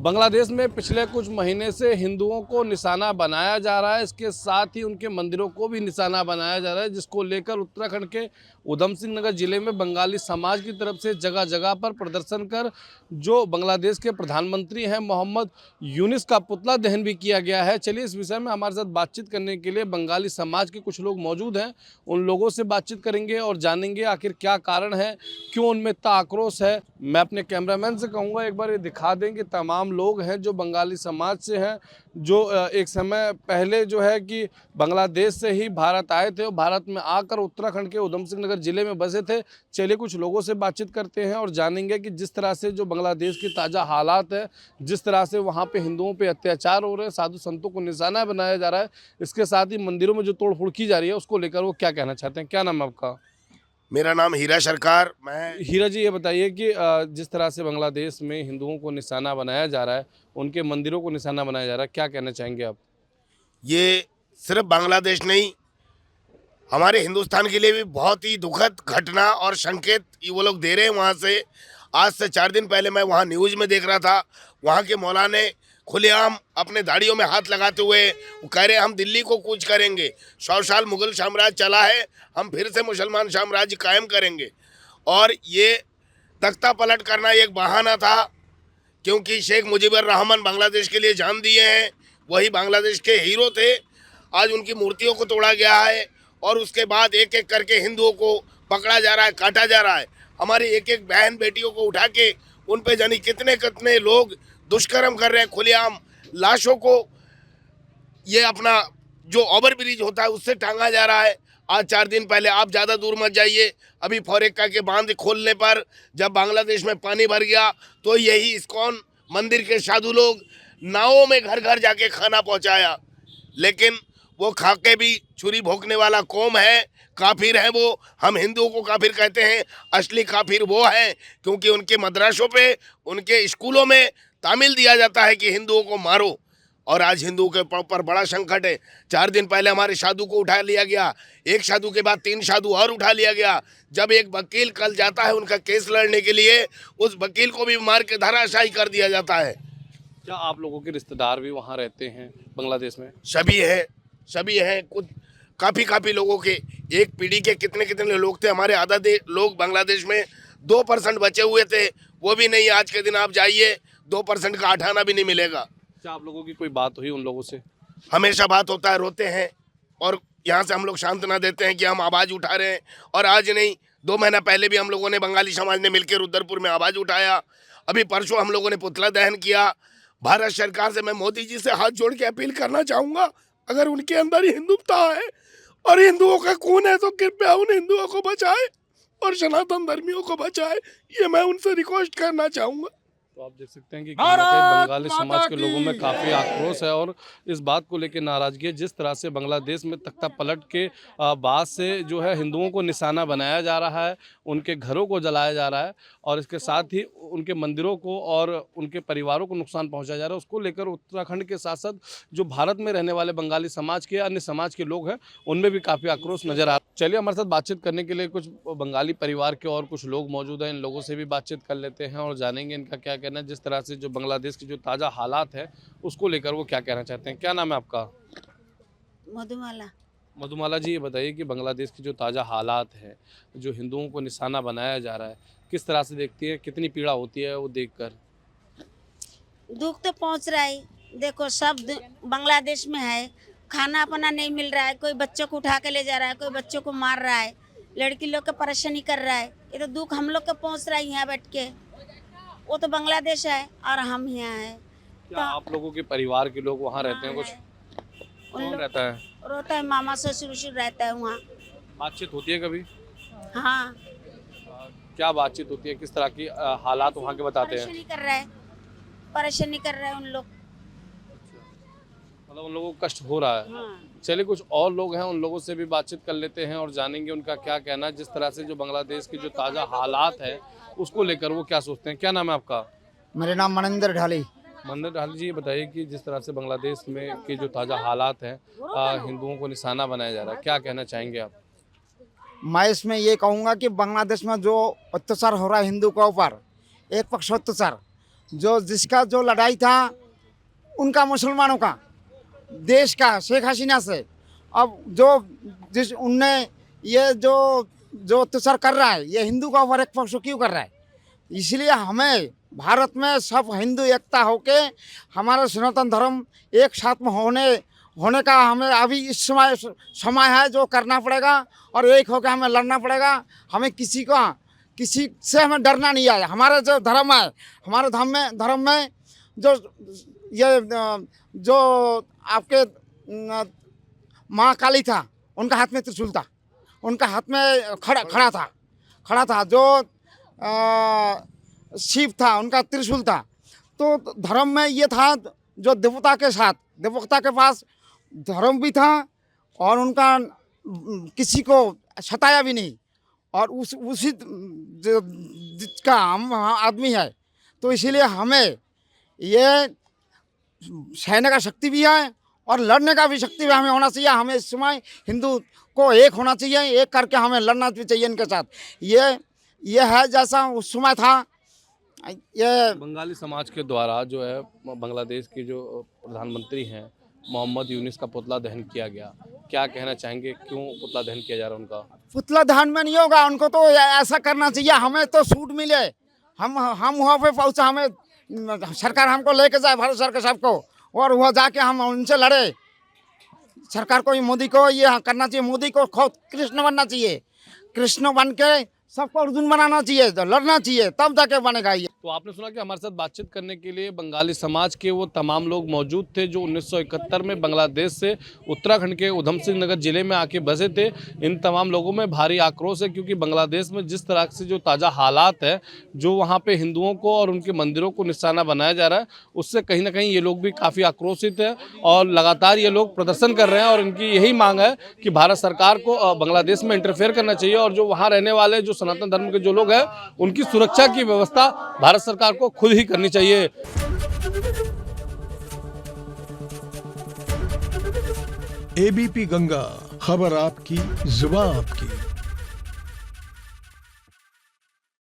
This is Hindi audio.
बांग्लादेश में पिछले कुछ महीने से हिंदुओं को निशाना बनाया जा रहा है। इसके साथ ही उनके मंदिरों को भी निशाना बनाया जा रहा है, जिसको लेकर उत्तराखंड के उधम सिंह नगर जिले में बंगाली समाज की तरफ से जगह जगह पर प्रदर्शन कर जो बांग्लादेश के प्रधानमंत्री हैं मोहम्मद यूनिस का पुतला दहन भी किया गया है। चलिए इस विषय में हमारे साथ बातचीत करने के लिए बंगाली समाज के कुछ लोग मौजूद हैं। उन लोगों से बातचीत करेंगे और जानेंगे आखिर क्या कारण है, क्यों उनमें इतना आक्रोश है। मैं अपने कैमरामैन से कहूँगा एक बार ये दिखा दें कि तमाम लोग हैं जो बंगाली समाज से हैं, जो एक समय पहले जो है कि बांग्लादेश से ही भारत आए थे और भारत में आकर उत्तराखंड के उधम सिंह नगर जिले में बसे थे। चलिए कुछ लोगों से बातचीत करते हैं और जानेंगे कि जिस तरह से जो बांग्लादेश की ताज़ा हालात है, जिस तरह से वहाँ पे हिंदुओं पे अत्याचार हो रहे हैं, साधु संतों को निशाना बनाया जा रहा है, इसके साथ ही मंदिरों में जो तोड़फोड़ की जा रही है उसको लेकर वो क्या कहना चाहते हैं। क्या नाम है आपका? मेरा नाम हीरा सरकार। मैं हीरा जी, ये बताइए कि जिस तरह से बांग्लादेश में हिंदुओं को निशाना बनाया जा रहा है, उनके मंदिरों को निशाना बनाया जा रहा है, क्या कहना चाहेंगे आप? ये सिर्फ बांग्लादेश नहीं, हमारे हिंदुस्तान के लिए भी बहुत ही दुखद घटना और संकेत ये वो लोग दे रहे हैं। वहाँ से आज से 4 दिन पहले मैं वहाँ न्यूज़ में देख रहा था, वहाँ के मौलाने खुलेआम अपने दाढ़ियों में हाथ लगाते हुए वो कह रहे हैं हम दिल्ली को कूच करेंगे, 100 साल मुगल साम्राज्य चला है, हम फिर से मुसलमान साम्राज्य कायम करेंगे। और ये तख्ता पलट करना एक बहाना था, क्योंकि शेख मुजीबुर रहमान बांग्लादेश के लिए जान दिए हैं, वही बांग्लादेश के हीरो थे। आज उनकी मूर्तियों को तोड़ा गया है और उसके बाद एक एक करके हिंदुओं को पकड़ा जा रहा है, काटा जा रहा है। हमारी एक एक बहन बेटियों को उठा के उन पे जानी कितने कितने लोग दुष्कर्म कर रहे हैं, खुलेआम लाशों को ये अपना जो ओवर ब्रिज होता है उससे टांगा जा रहा है। आज 4 दिन पहले, आप ज़्यादा दूर मत जाइए, अभी फॉरेक्का के बांध खोलने पर जब बांग्लादेश में पानी भर गया तो यही इस्कॉन मंदिर के साधु लोग नावों में घर घर जाके खाना पहुंचाया। लेकिन वो खा के भी छुरी भोंकने वाला कौम है, काफिर है वो। हम हिंदुओं को काफिर कहते हैं, असली काफिर वो हैं क्योंकि उनके मदरसों पे, उनके स्कूलों में तामील दिया जाता है कि हिंदुओं को मारो। और आज हिंदुओं के ऊपर बड़ा संकट है। 4 दिन पहले हमारे साधु को उठा लिया गया, एक साधु के बाद 3 साधु और उठा लिया गया। जब एक वकील कल जाता है उनका केस लड़ने के लिए, उस वकील को भी मार के धराशायी कर दिया जाता है। क्या आप लोगों के रिश्तेदार भी वहाँ रहते हैं बांग्लादेश में? सभी है कुछ काफ़ी लोगों के, एक पीढ़ी के कितने कितने लोग थे। हमारे आधा लोग बांग्लादेश में 2% बचे हुए थे, वो भी नहीं। आज के दिन आप जाइए 2% का आठाना भी नहीं मिलेगा। क्या आप लोगों की कोई बात हुई उन लोगों से? हमेशा बात होता है, रोते हैं और यहाँ से हम लोग शांत ना देते हैं कि हम आवाज़ उठा रहे हैं। और आज नहीं, 2 महीना पहले भी हम लोगों ने, बंगाली समाज ने मिलकर रुद्रपुर में आवाज़ उठाया। अभी परसों हम लोगों ने पुतला दहन किया। भारत सरकार से मैं मोदी जी से हाथ जोड़ के अपील करना चाहूँगा, अगर उनके अंदर हिंदुत्व है और हिंदुओं का खून है तो कृपया उन हिंदुओं को बचाए और सनातन धर्मियों को बचाए, ये मैं उनसे रिक्वेस्ट करना चाहूँगा। तो आप देख सकते हैं कि कहीं ना कहीं बंगाली समाज के लोगों में काफ़ी आक्रोश है और इस बात को लेकर नाराजगी है, जिस तरह से बांग्लादेश में तख्ता पलट के बाद से जो है हिंदुओं को निशाना बनाया जा रहा है, उनके घरों को जलाया जा रहा है और इसके साथ ही उनके मंदिरों को और उनके परिवारों को नुकसान पहुंचाया जा रहा है। उसको लेकर उत्तराखंड के साथ साथ जो भारत में रहने वाले बंगाली समाज के अन्य समाज के लोग हैं, उनमें भी काफ़ी आक्रोश नजर आ रहा है। चलिए हमारे साथ बातचीत करने के लिए कुछ बंगाली परिवार के और कुछ लोग मौजूद हैं, इन लोगों से भी बातचीत कर लेते हैं और जानेंगे इनका क्या कहना है, जिस तरह से जो बांग्लादेश की जो ताज़ा हालात है उसको लेकर वो क्या कहना चाहते हैं। क्या नाम है आपका? मधुमाला। मधुमाला जी, ये बताइए कि बांग्लादेश की जो ताज़ा हालात है, जो हिंदुओं को निशाना बनाया जा रहा है, किस तरह से देखती है, कितनी पीड़ा होती है वो देखकर? दुख तो पहुंच रहा है। देखो सब बांग्लादेश में है, खाना अपना नहीं मिल रहा है, कोई बच्चों को उठा के ले जा रहा है, कोई बच्चों को मार रहा है, लड़की लोग को परेशानी कर रहा है। ये तो दुख हम लोग को पहुंच रहा है यहाँ बैठ के। वो तो बांग्लादेश है और हम यहाँ हैं। क्या आप लोगों के परिवार के लोग वहाँ रहते हैं? कुछ उन कौन लोग रहता है? रोता है, मामा ससुर वसुर रहता है वहाँ। बातचीत होती है कभी? हाँ, क्या बातचीत होती है, किस तरह की हालात वहाँ के बताते हैं? परेशानी कर रहा है, परेशानी कर रहा है उन लोग। मतलब उन लोगों को कष्ट हो रहा है। हाँ। चलिए कुछ और लोग हैं, उन लोगों से भी बातचीत कर लेते हैं और जानेंगे उनका क्या कहना है, जिस तरह से जो बांग्लादेश की जो ताज़ा हालात है उसको लेकर वो क्या सोचते हैं। क्या नाम है आपका? मेरा नाम मनिंदर ढाली। मंदिर ढाली जी, ये बताइए कि जिस तरह से बांग्लादेश में के जो ताज़ा हालात हैं, हिंदुओं को निशाना बनाया जा रहा है, क्या कहना चाहेंगे आप? मैं इसमें ये कहूँगा कि बांग्लादेश में जो अत्याचार हो रहा है हिंदू के ऊपर, एक पक्ष अत्याचार, जो जिसका जो लड़ाई था उनका, मुसलमानों का, देश का, शेख हसीना से। अब जो जिस उनने ये जो अत्याचार कर रहा है, ये हिंदू का ऊपर एक पक्ष क्यों कर रहा है? इसलिए हमें भारत में सब हिंदू एकता होके हमारा सनातन धर्म एक साथ में होने का हमें अभी इस समय है जो करना पड़ेगा, और एक होकर हमें लड़ना पड़ेगा। हमें किसी से हमें डरना नहीं है। हमारा जो धर्म है, हमारे धर्म में जो आपके माँ काली था, उनका हाथ में त्रिशूल था, उनका हाथ में खड़ा था। जो शिव था, उनका त्रिशूल था। तो धर्म में ये था जो देवता के पास धर्म भी था, और उनका किसी को सताया भी नहीं, और उसी जिसका हम आदमी है। तो इसीलिए हमें ये सहने का शक्ति भी है और लड़ने का भी शक्ति भी हमें होना चाहिए। हमें इस समय हिंदू को एक होना चाहिए, एक करके हमें लड़ना भी चाहिए इनके साथ। ये है जैसा उस समय था। ये बंगाली समाज के द्वारा जो है बांग्लादेश के जो प्रधानमंत्री हैं मोहम्मद यूनिस का पुतला दहन किया गया, क्या कहना चाहेंगे, क्यों पुतला दहन किया जा रहा है उनका? पुतला दहन में नहीं होगा, उनको तो ऐसा करना चाहिए। हमें तो छूट मिले, हम वहाँ पे पहुँचा, हमें सरकार हमको लेके जाए, भारत सरकार सबको, और वहाँ जाके हम उनसे लड़े। सरकार को, मोदी को ये करना चाहिए, मोदी को खुद कृष्ण बनना चाहिए, कृष्ण बन के सबको अर्जुन बनाना चाहिए, तो लड़ना चाहिए, तब जाके बनेगा ये। तो आपने सुना कि हमारे साथ बातचीत करने के लिए बंगाली समाज के वो तमाम लोग मौजूद थे जो 1971 में बांग्लादेश से उत्तराखंड के उधम सिंह नगर जिले में आके बसे थे। इन तमाम लोगों में भारी आक्रोश है, क्योंकि बांग्लादेश में जिस तरह से जो ताज़ा हालात है, जो वहाँ पे हिंदुओं को और उनके मंदिरों को निशाना बनाया जा रहा है, उससे कहीं ना कहीं ये लोग भी काफ़ी आक्रोशित है और लगातार ये लोग प्रदर्शन कर रहे हैं। और इनकी यही मांग है कि भारत सरकार को बांग्लादेश में इंटरफेयर करना चाहिए, और जो वहाँ रहने वाले जो सनातन धर्म के जो लोग हैं उनकी सुरक्षा की व्यवस्था भारत सरकार को खुद ही करनी चाहिए। एबीपी गंगा, खबर आपकी, जुबान आपकी।